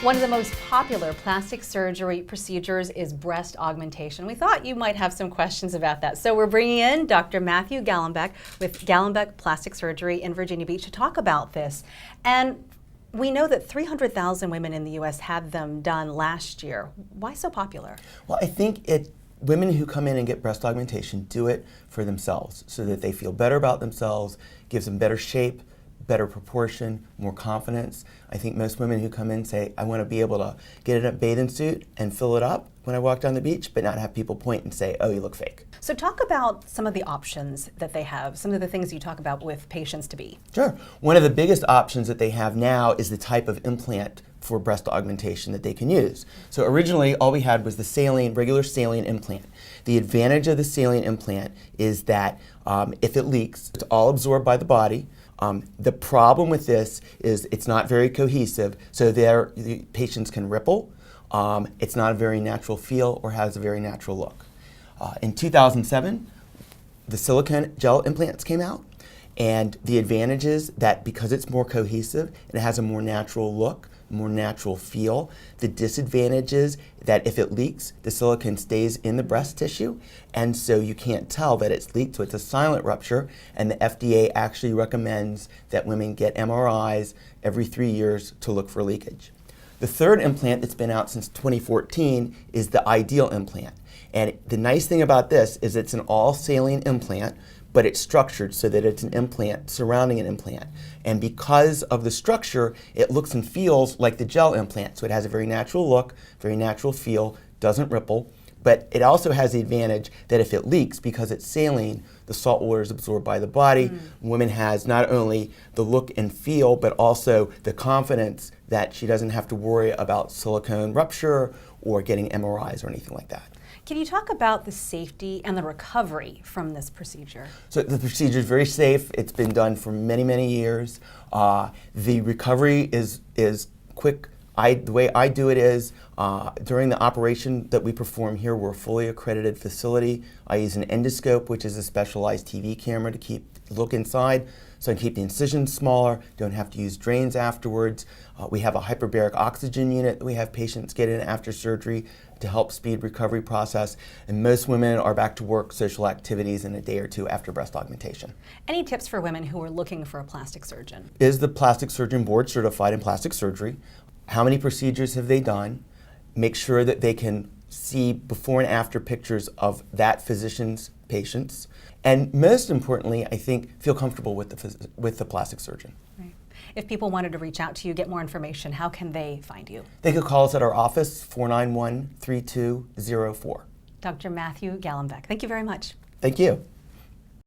One of the most popular plastic surgery procedures is breast augmentation. We thought you might have some questions about that. So we're bringing in Dr. Matthew Galumbeck with Galumbeck Plastic Surgery in Virginia Beach to talk about this. And we know that 300,000 women in the U.S. had them done last year. Why so popular? Well, I think women who come in and get breast augmentation do it for themselves so that they feel better about themselves, gives them better shape, better proportion, more confidence. I think most women who come in say, I want to be able to get in a bathing suit and fill it up when I walk down the beach, but not have people point and say, oh, you look fake. So talk about some of the options that they have, some of the things you talk about with patients to be. Sure. One of the biggest options that they have now is the type of implant for breast augmentation that they can use. So originally, all we had was the regular saline implant. The advantage of the saline implant is that if it leaks, it's all absorbed by the body. The problem with this is it's not very cohesive, so the patients can ripple. It's not a very natural feel or has a very natural look. In 2007, the silicone gel implants came out, and the advantage is that because it's more cohesive, it has a more natural look, more natural feel. The disadvantage is that if it leaks, the silicone stays in the breast tissue, and so you can't tell that it's leaked, so it's a silent rupture, and the FDA actually recommends that women get MRIs every 3 years to look for leakage. The third implant that's been out since 2014 is the Ideal implant. And the nice thing about this is it's an all saline implant, but it's structured so that it's an implant surrounding an implant. And because of the structure, it looks and feels like the gel implant. So it has a very natural look, very natural feel, doesn't ripple, but it also has the advantage that if it leaks, because it's saline, the salt water is absorbed by the body. Woman has not only the look and feel, but also the confidence that she doesn't have to worry about silicone rupture or getting MRIs or anything like that. Can you talk about the safety and the recovery from this procedure? So the procedure is very safe. It's been done for many, many years. The recovery is quick. The way I do it is during the operation that we perform here, we're a fully accredited facility. I use an endoscope, which is a specialized TV camera to look inside, so I can keep the incisions smaller, don't have to use drains afterwards. We have a hyperbaric oxygen unit that we have patients get in after surgery to help speed recovery process, and most women are back to work, social activities in a day or two after breast augmentation. Any tips for women who are looking for a plastic surgeon? Is the plastic surgeon board certified in plastic surgery? How many procedures have they done? Make sure that they can see before and after pictures of that physician's patients. And most importantly, I think, feel comfortable with the plastic surgeon. Right. If people wanted to reach out to you, get more information, how can they find you? They could call us at our office, 491-3204. Dr. Matthew Galumbeck, thank you very much. Thank you.